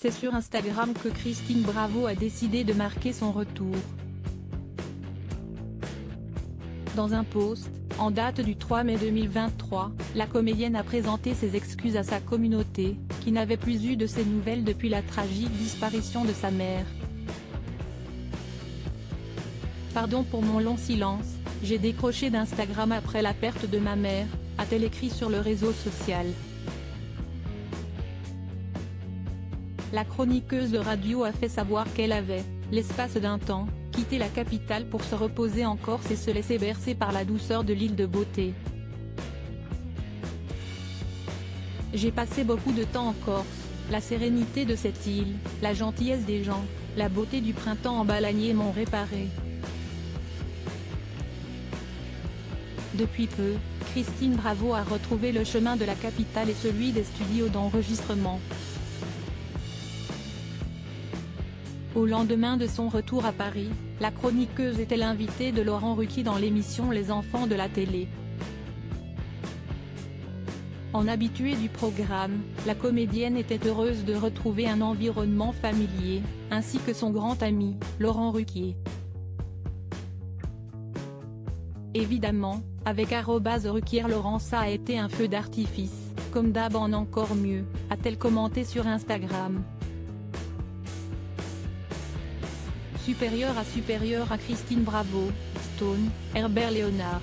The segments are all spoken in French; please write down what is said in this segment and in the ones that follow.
C'est sur Instagram que Christine Bravo a décidé de marquer son retour. Dans un post, en date du 3 mai 2023, la comédienne a présenté ses excuses à sa communauté, qui n'avait plus eu de ses nouvelles depuis la tragique disparition de sa mère. Pardon pour mon long silence, j'ai décroché d'Instagram après la perte de ma mère, a-t-elle écrit sur le réseau social. La chroniqueuse de radio a fait savoir qu'elle avait, l'espace d'un temps, quitté la capitale pour se reposer en Corse et se laisser bercer par la douceur de l'île de beauté. J'ai passé beaucoup de temps en Corse, la sérénité de cette île, la gentillesse des gens, la beauté du printemps en Balagné m'ont réparé. Depuis peu, Christine Bravo a retrouvé le chemin de la capitale et celui des studios d'enregistrement. Au lendemain de son retour à Paris, la chroniqueuse était l'invitée de Laurent Ruquier dans l'émission Les Enfants de la télé. En habituée du programme, la comédienne était heureuse de retrouver un environnement familier, ainsi que son grand ami, Laurent Ruquier. Évidemment, avec @Ruquier Laurent ça a été un feu d'artifice, comme d'hab en encore mieux, a-t-elle commenté sur Instagram. Supérieur à Christine Bravo, Stone, Herbert Léonard.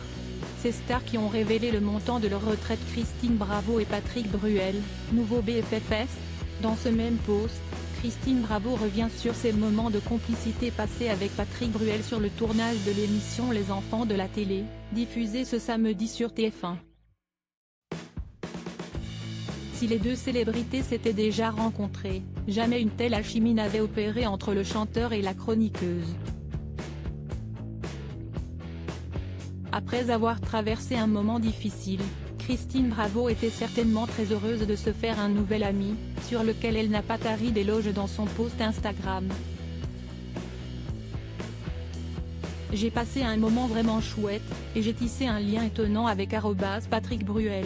Ces stars qui ont révélé le montant de leur retraite. Christine Bravo et Patrick Bruel, nouveau BFFs. Dans ce même post, Christine Bravo revient sur ses moments de complicité passés avec Patrick Bruel sur le tournage de l'émission Les Enfants de la télé, diffusée ce samedi sur TF1. Si les deux célébrités s'étaient déjà rencontrées, jamais une telle alchimie n'avait opéré entre le chanteur et la chroniqueuse. Après avoir traversé un moment difficile, Christine Bravo était certainement très heureuse de se faire un nouvel ami, sur lequel elle n'a pas tari d'éloges dans son post Instagram. J'ai passé un moment vraiment chouette, et j'ai tissé un lien étonnant avec @Patrick Bruel.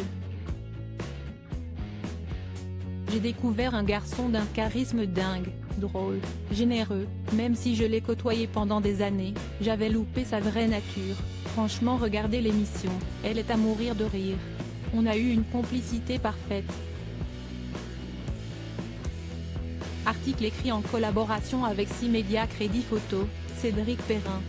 J'ai découvert un garçon d'un charisme dingue, drôle, généreux, même si je l'ai côtoyé pendant des années, j'avais loupé sa vraie nature, franchement regardez l'émission, elle est à mourir de rire. On a eu une complicité parfaite. Article écrit en collaboration avec 6 médias Crédit Photo, Cédric Perrin.